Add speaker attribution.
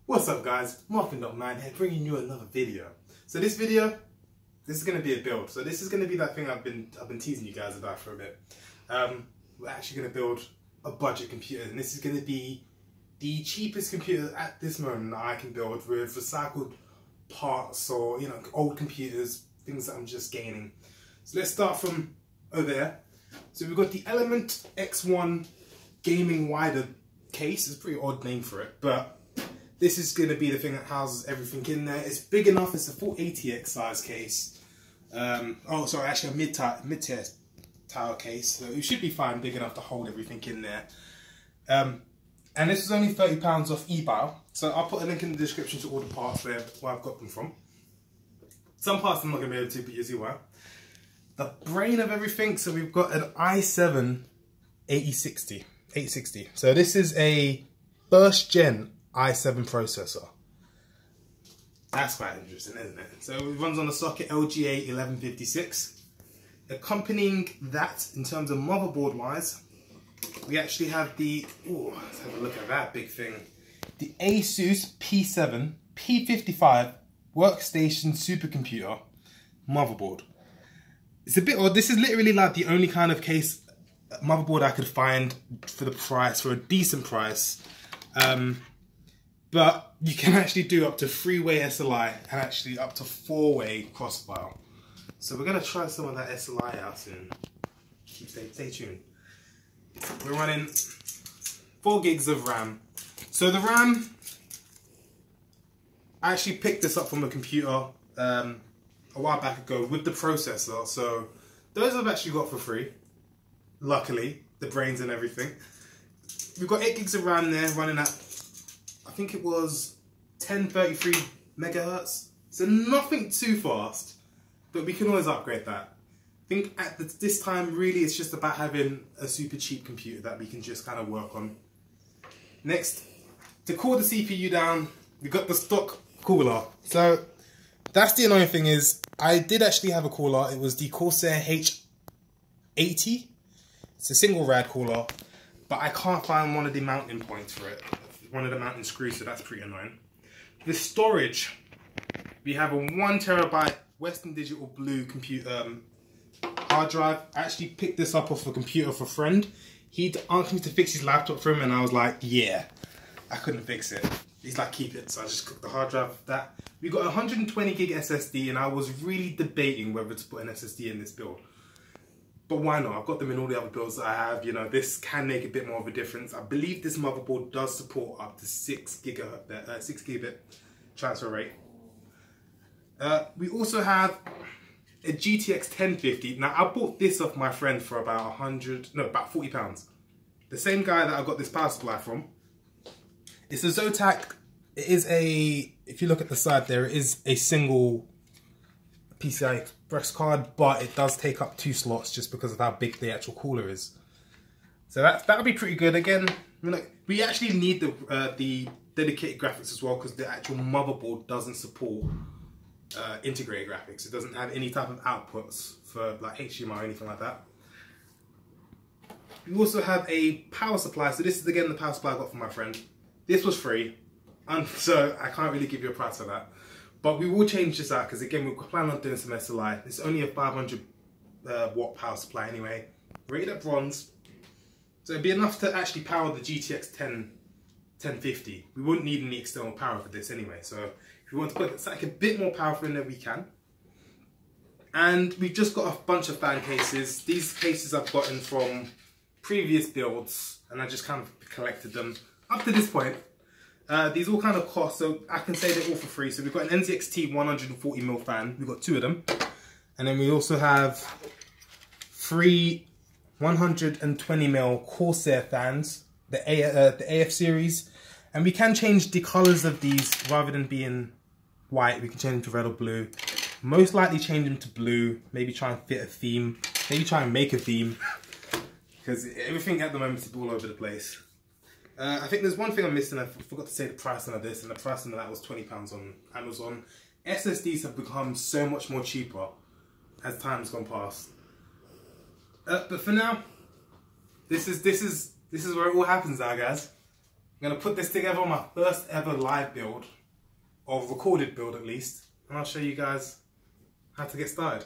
Speaker 1: What's up guys, MuffinDotMan here bringing you another video. So this video, this is going to be a build. So this is going to be that thing I've been teasing you guys about for a bit. We're actually going to build a budget computer, and this is going to be the cheapest computer at this moment that I can build with recycled parts or old computers, things that I'm just gaining. So let's start from over there. So we've got the Element X1 gaming wider case. It's a pretty odd name for it, but this is going to be the thing that houses everything in there. It's big enough. It's a full ATX size case. Oh, sorry, actually a mid-tier tower case. So it should be fine, big enough to hold everything in there. And this was only £30 off eBay. So I'll put a link in the description to all the parts where I've got them from. Some parts I'm not going to be able to, but you'll see why. The brain of everything. So we've got an i7 8060. So this is a first gen i7 processor. That's quite interesting, isn't it? So it runs on a socket LGA 1156. Accompanying that, in terms of motherboard wise, we actually have the, let's have a look at that big thing. The Asus P7 P55 workstation supercomputer motherboard. It's a bit odd. This is literally like the only kind of case motherboard I could find for the price, for a decent price. But you can actually do up to 3-way SLI and actually up to 4-way crossfire. So we're going to try some of that SLI out soon. Stay tuned. We're running 4 gigs of RAM. So the RAM, I actually picked this up from a computer a while back ago with the processor. So those I've actually got for free. Luckily, the brains and everything. We've got 8 gigs of RAM there running at, I think it was 1033 megahertz. So nothing too fast, but we can always upgrade that. I think at this time, really, it's just about having a super cheap computer that we can just kind of work on. Next, to cool the CPU down, we got the stock cooler. So that's the annoying thing is, I did actually have a cooler. It was the Corsair H80. It's a single rad cooler, but I can't find one of the mounting points for it. One of the mounting screws, so that's pretty annoying. The storage, we have a 1TB Western Digital Blue computer hard drive. I actually picked this up off a computer for a friend. He'd asked me to fix his laptop for him, and I was like, yeah, I couldn't fix it. He's like, keep it. So I just cooked the hard drive for that. We got a 120 gig SSD, and I was really debating whether to put an SSD in this build. But why not? I've got them in all the other builds that I have. This can make a bit more of a difference. I believe this motherboard does support up to 6 gigabit transfer rate. We also have a GTX 1050. Now, I bought this off my friend for about about £40. The same guy that I got this power supply from. It's a Zotac. It is if you look at the side there, it is a single PCI Express card, but it does take up 2 slots just because of how big the actual cooler is. So that'll be pretty good. Again, we actually need the dedicated graphics as well, because the actual motherboard doesn't support integrated graphics. It doesn't have any type of outputs for like HDMI or anything like that. We also have a power supply. So this is again the power supply I got from my friend. This was free, and so I can't really give you a price for that. But we will change this out because again we're planning on doing some SLI. It's only a 500 watt power supply anyway, rated at bronze. So it'd be enough to actually power the GTX 1050. We wouldn't need any external power for this anyway. So if we want to put like a bit more powerful in there, we can. And we've just got a bunch of fan cases. These cases I've gotten from previous builds, and I just kind of collected them up to this point. These all kind of cost, so I can say they're all for free. So we've got an NZXT 140mm fan. We've got 2 of them. And then we also have 3 120mm Corsair fans, the AF series. And we can change the colors of these. Rather than being white, we can change them to red or blue. Most likely change them to blue. Maybe try and fit a theme. Maybe try and make a theme. Because everything at the moment is all over the place. I think there's one thing I'm missing. I forgot to say the price on this, and the price on that was £20 on Amazon. SSDs have become so much more cheaper as time's gone past. But for now, this is where it all happens now, guys. I'm going to put this together on my first ever live build, or recorded build at least, and I'll show you guys how to get started.